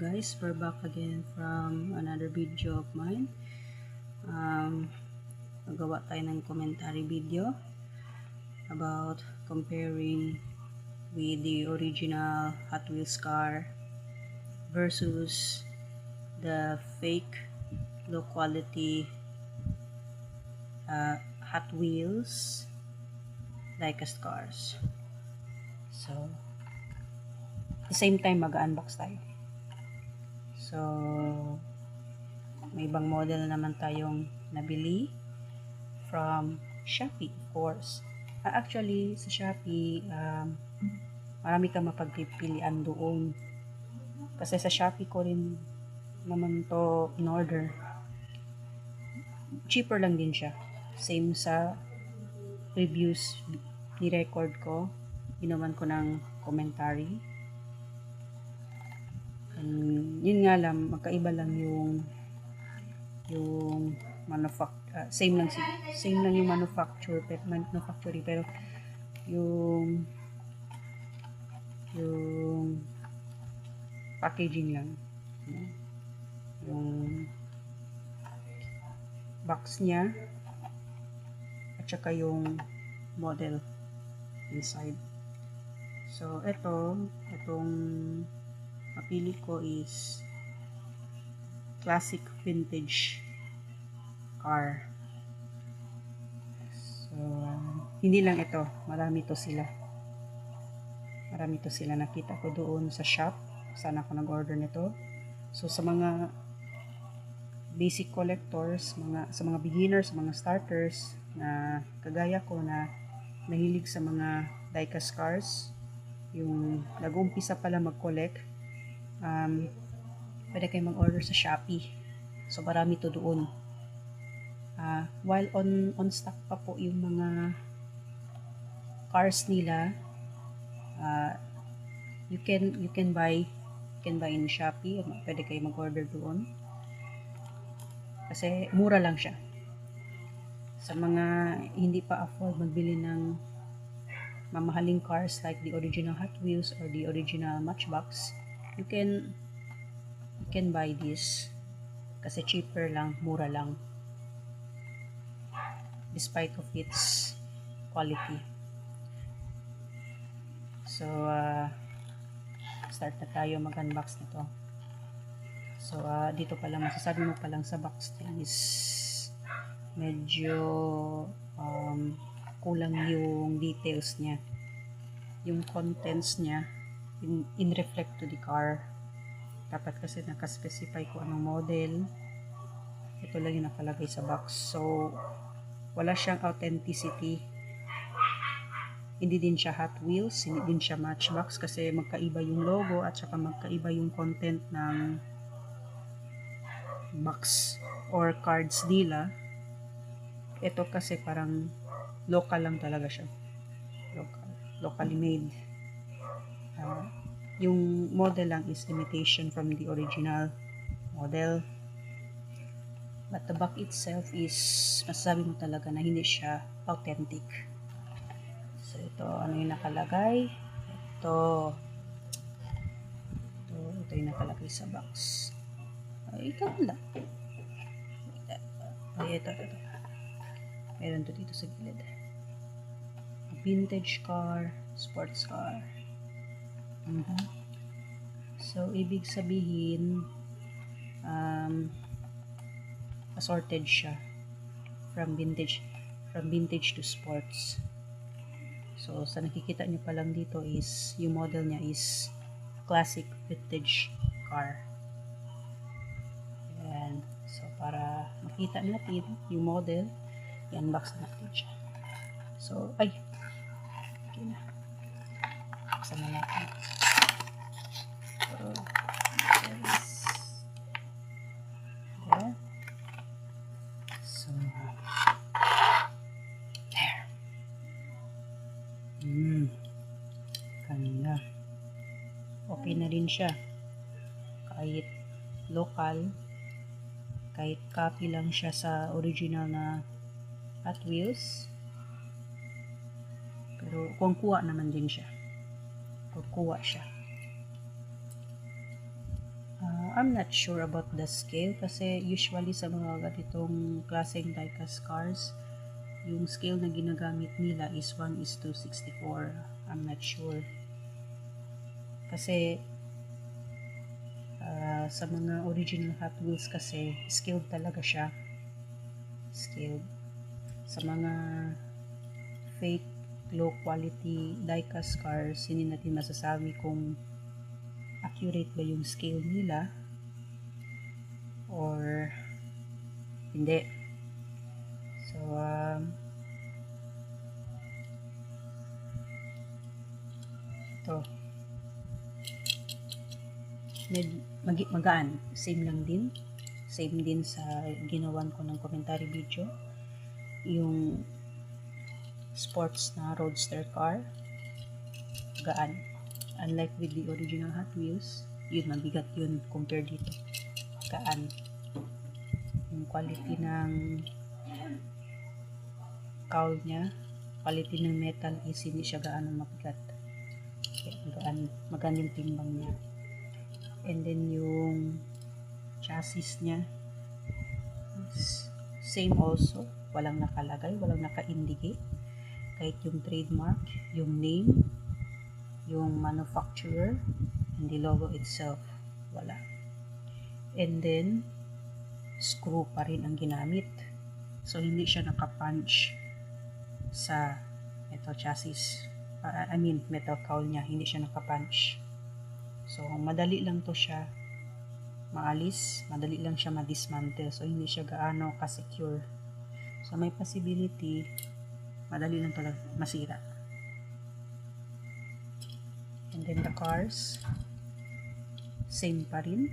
guys, we're back again from another video of mine. Nagawa tayo ng commentary video about comparing with the original Hot Wheels car versus the fake low quality Hot Wheels diecast cars. So at the same time mag-unbox tayo. So may ibang model na naman tayong nabili from Shopee, of course. Actually sa Shopee marami kang mapagpipilian doon, kasi sa Shopee ko rin naman to in order. Cheaper lang din siya, same sa reviews ni-record ko, ginawan ko ng commentary. Yun nga lang, magkaiba lang yung same lang yung manufacturing, pero yung packaging lang, yung box niya at saka yung model inside. So itong napili ko is classic vintage car. So hindi lang ito, marami to sila, nakita ko doon sa shop, saan ako nag-order nito. So sa mga basic collectors, sa mga beginners, sa mga starters na kagaya ko na nahilig sa mga diecast cars, yung nag-umpisa pala mag-collect, pwede kayo mag-order sa Shopee. So marami to doon. While on stock pa po yung mga cars nila, you can buy in Shopee. Pwede kayo mag-order doon kasi mura lang siya. Sa mga hindi pa afford magbili ng mamahaling cars like the original Hot Wheels or the original Matchbox, you can buy this kasi cheaper lang, mura lang, despite of its quality. So start na tayo mag-unbox nito. So dito pa lang, masasabi mo pa lang sa box niya is medyo kulang yung details niya, yung contents niya in reflect to the car. Dapat kasi nakaspecify ko anong model. Ito lang yung nakalagay sa box, so wala siyang authenticity. Hindi din siya Hot Wheels, hindi din siya Matchbox, kasi magkaiba yung logo at saka magkaiba yung content ng box or cards nila. Ito kasi parang local lang talaga siya, locally made. Yung model lang is imitation from the original model, but the back itself is, masasabi mo talaga na hindi siya authentic. So ito, ano yung nakalagay? Ito yung nakalagay sa box. Ito lang. Ito. Meron to dito sa gilid. Vintage car, sports car. So ibig sabihin assorted siya from vintage to sports. So sa nakikita niyo pa lang dito is yung model niya is classic vintage car. Ayan. So para makita natin yung model, i-unbox natin siya. So okay na, buksan na natin. So there. Ganda. Okay na rin siya. Kahit local, kahit copy lang siya sa original na Hot Wheels, pero kuha naman din siya. Kuha siya. I'm not sure about the scale kasi usually sa mga ganitong klaseng diecast cars, yung scale na ginagamit nila is 1:64. I'm not sure. Kasi sa mga original Hot Wheels kasi, scaled talaga siya. Scaled. Sa mga fake, low quality diecast cars, hindi natin masasabi kung accurate ba yung scale nila or hindi. So, ito. Magaan. Same lang din. Same din sa ginawan ko ng commentary video. Yung sports na roadster car. Gaan. Unlike with the original Hot Wheels, yun, mabigat yun compared dito. Gaan. Yung quality ng cowl niya, quality ng metal is hindi siya gaano mabigat. Magaan yung timbang niya. And then yung chassis niya, same also. Walang nakalagay, walang naka-indicate. Kahit yung trademark, yung name, yung manufacturer, and the logo itself, wala. And then, screw pa rin ang ginamit. So, hindi siya nakapunch sa chassis. Metal cowl niya, hindi siya nakapunch. So, madali lang to siya maalis, madali lang siya ma-dismantle. So, hindi siya gaano ka-secure. So, may possibility, madali lang talaga masira. And then the cars, same pa rin.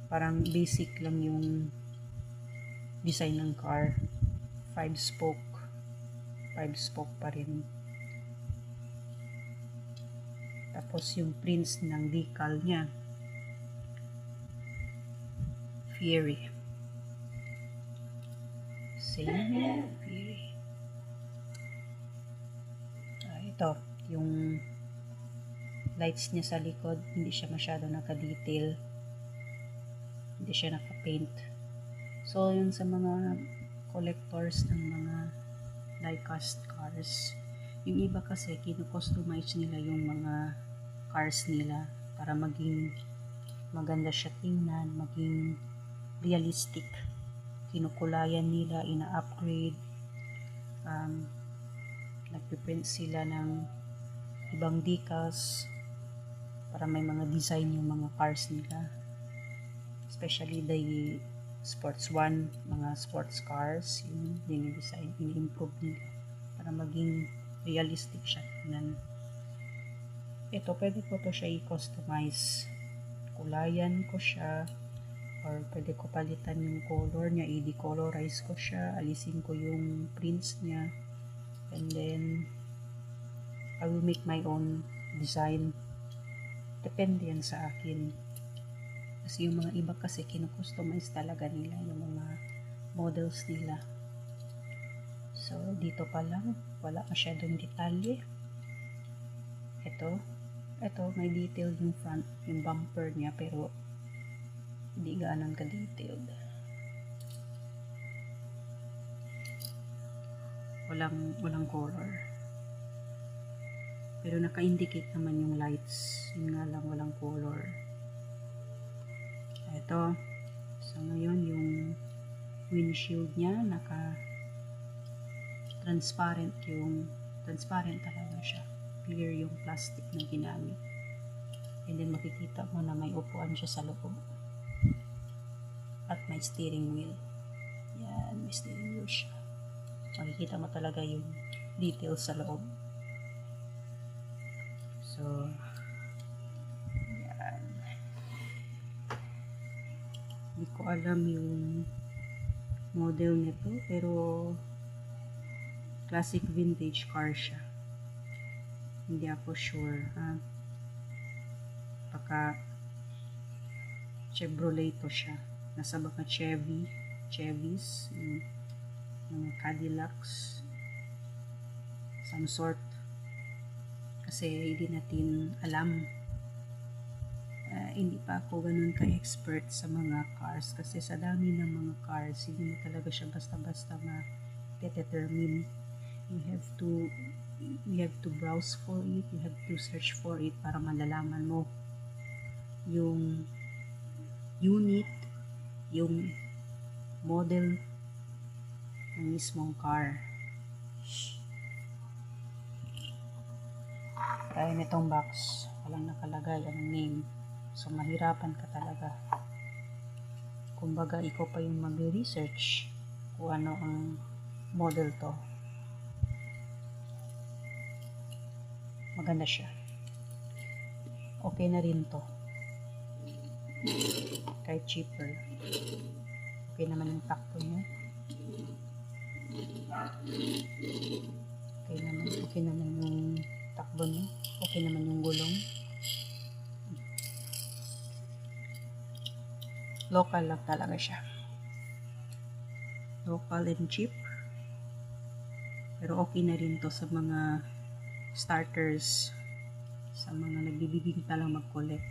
Parang basic lang yung design ng car. 5 spoke pa rin. Tapos yung prints ng decal niya, Fury. Same, Fury. Ito, yung lights niya sa likod, hindi siya masyado naka-detail. Hindi siya naka-paint. So, yun sa mga collectors ng mga die-cast cars. Yung iba kasi, kino-customize nila yung mga cars nila para maging maganda siya tingnan, maging realistic. Kinukulayan nila, ina-upgrade. Nagpiprint sila ng ibang decals para may mga design yung mga cars nila. Especially the sports one, mga sports cars, yung dinidesign, ini-improve nila para maging realistic siya. Ito, pwede ko to siya i-customize. Kulayan ko siya, or pwede ko palitan yung color niya, i-decolorize ko siya, alisin ko yung prints niya, and then I will make my own design. Depende yan sa akin. Kasi yung mga iba kasi kino-customize talaga nila yung mga models nila. So, dito pa lang, wala masyadong detalye. Ito, may detail yung front, yung bumper niya, pero hindi gaanong ka-detailed. Walang color. Pero naka-indicate naman yung lights. Yun nga lang, walang color. Ito. So, ngayon, yung windshield niya, naka-transparent talaga siya. Clear yung plastic na ginamit. And then, makikita mo na may upuan siya sa loob. At may steering wheel. Yan, may steering wheel siya. Makikita mo talaga yung details sa loob. So, yan. Hindi ko alam yung model nito, pero classic vintage car siya. Hindi ako sure. Baka Chevrolet to siya. Nasa baka Chevys, mga Cadillacs, some sort. Kasi hindi natin alam. hindi pa ako ganun ka-expert sa mga cars kasi sa dami ng mga cars, hindi mo talaga siya basta-basta ma-determine. You have to browse for it, you have to search for it para malalaman mo yung unit, yung model ng mismong car. Kaya nitong box, walang nakalagay ang name. So, mahirapan ka talaga. Kumbaga, ikaw pa yung mag-research kung ano ang model to. Maganda siya. Okay na rin to. Kahit cheaper. Okay naman yung takbo niya. Okay naman yung takbo niya. Okay naman yung gulong. Local lang talaga siya. Local and cheap. Pero okay na rin to sa mga starters, sa mga nagbibigita lang mag-collect.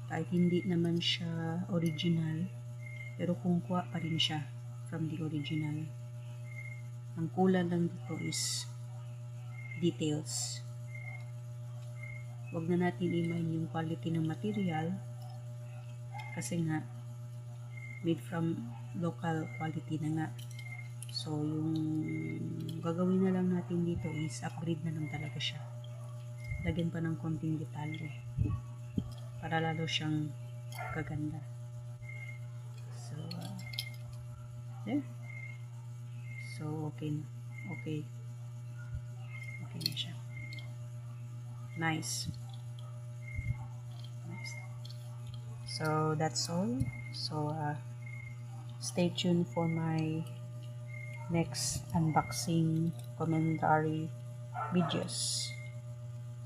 Kahit hindi naman siya original, pero kungkuha pa rin siya from the original. Ang kulang lang dito is details. Huwag na natin i-mind yung quality ng material kasi nga made from local quality na nga. So yung gagawin na lang natin dito is upgrade na lang talaga siya. Lagyan pa ng konting detalye para lalo siyang kaganda. So there. So okay na siya. Nice. So that's all. So stay tuned for my next unboxing commentary videos.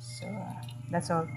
So that's all.